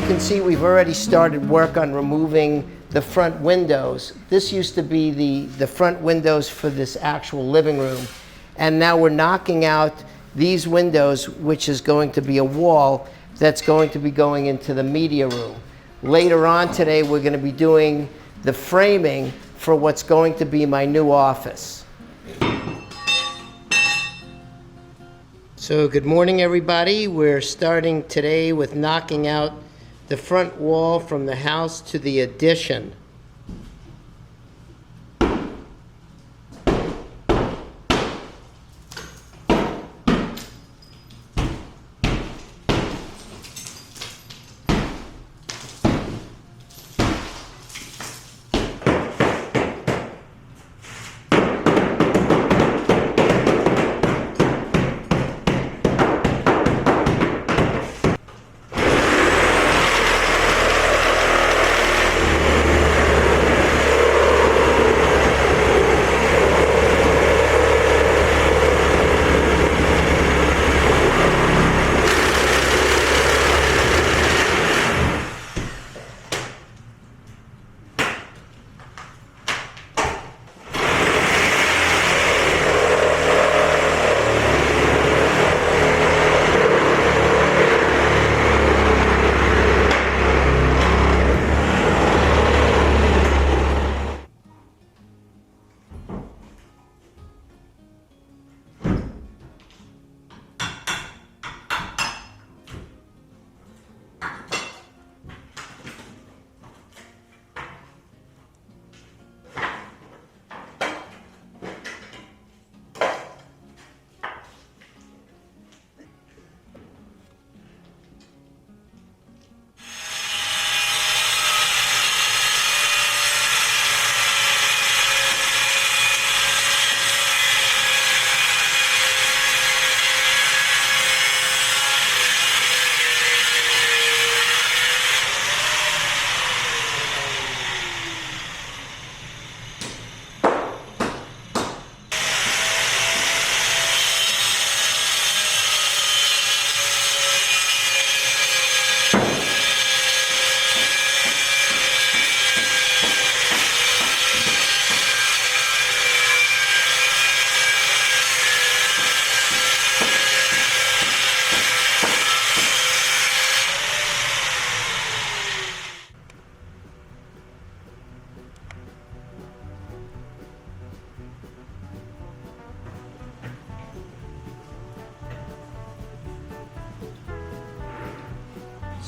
you can see, we've already started work on removing the front windows. This used to be the front windows for this actual living room. And now we're knocking out these windows, which is going to be a wall that's going to be going into the media room. Later on today, we're going to be doing the framing for what's going to be my new office. So good morning, everybody. We're starting today with knocking out the front wall from the house to the addition.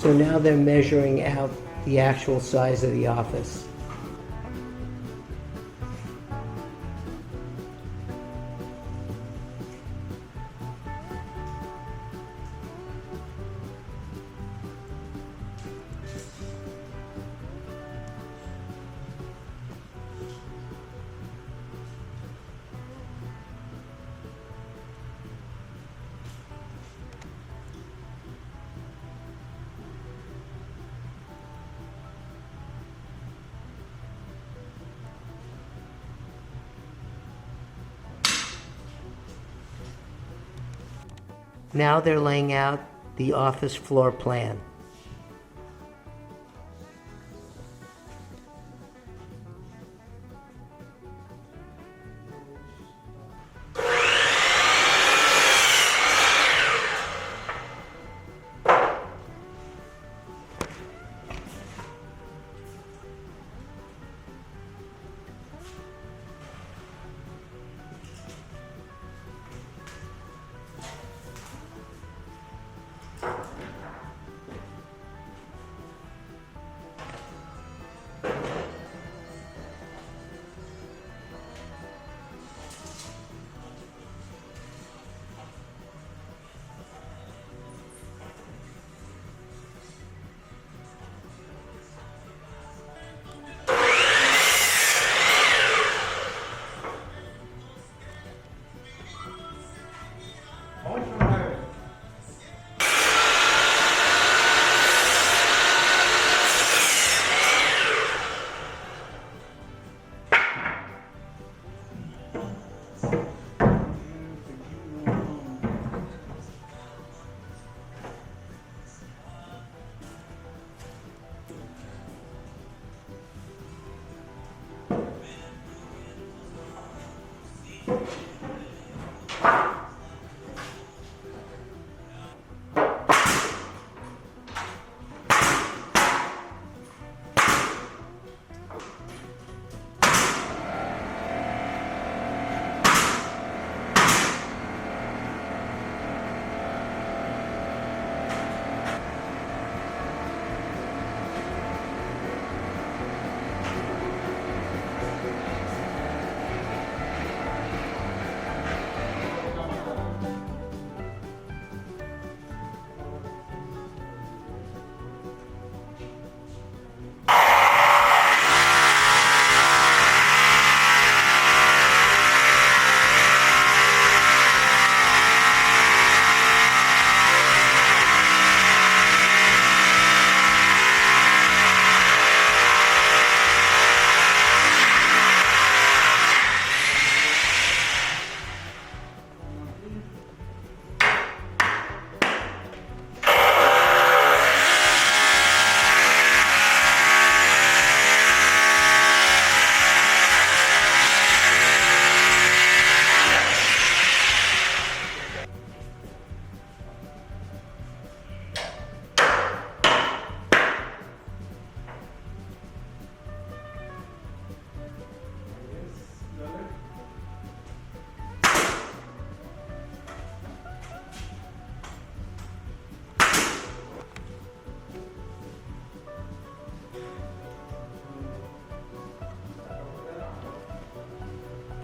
So now they're measuring out the actual size of the office. Now they're laying out the office floor plan.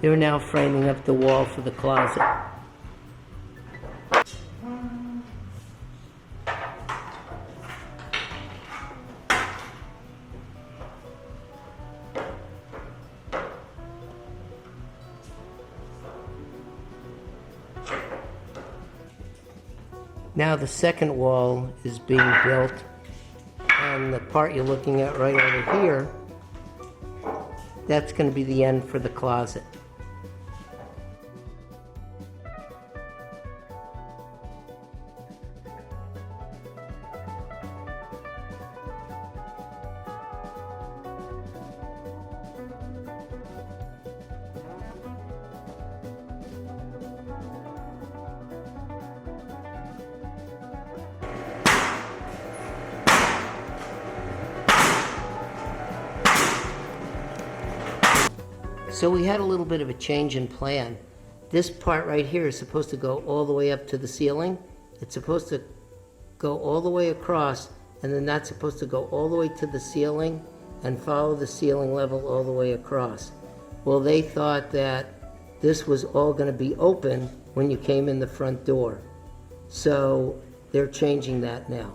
They're now framing up the wall for the closet. Now the second wall is being built, and the part you're looking at right over here, that's going to be the end for the closet. So we had a little bit of a change in plan. This part right here is supposed to go all the way up to the ceiling. It's supposed to go all the way across, and then that's supposed to go all the way to the ceiling and follow the ceiling level all the way across. Well, they thought that this was all going to be open when you came in the front door. So they're changing that now.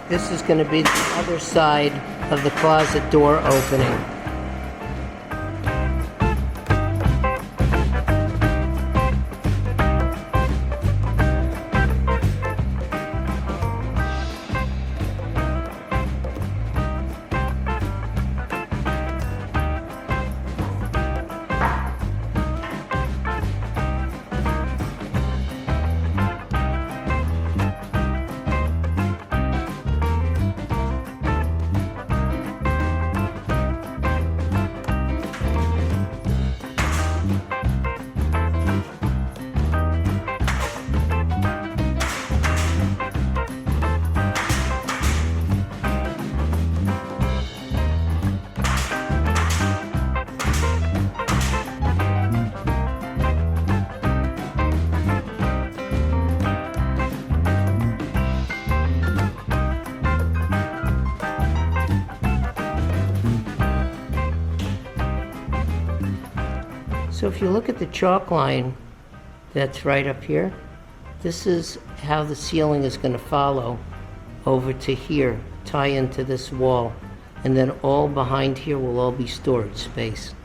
This is going to be the other side of the closet door opening. So if you look at the chalk line that's right up here, this is how the ceiling is going to follow over to here, tie into this wall, and then all behind here will all be storage space.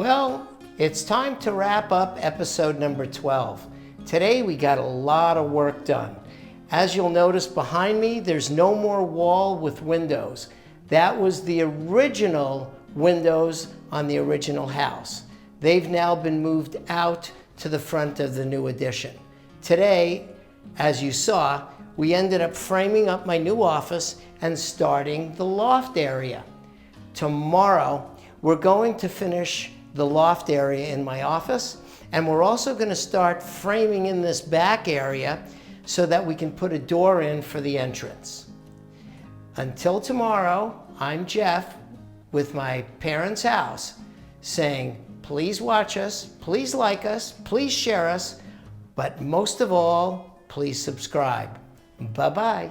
Well, it's time to wrap up episode number 12. Today we got a lot of work done. As you'll notice behind me, there's no more wall with windows. That was the original windows on the original house. They've now been moved out to the front of the new addition. Today, as you saw, we ended up framing up my new office and starting the loft area. Tomorrow, we're going to finish the loft area in my office, and we're also going to start framing in this back area so that we can put a door in for the entrance. Until tomorrow, I'm Jeff with my parents' house saying, please watch us, please like us, please share us, but most of all, please subscribe. Bye-bye.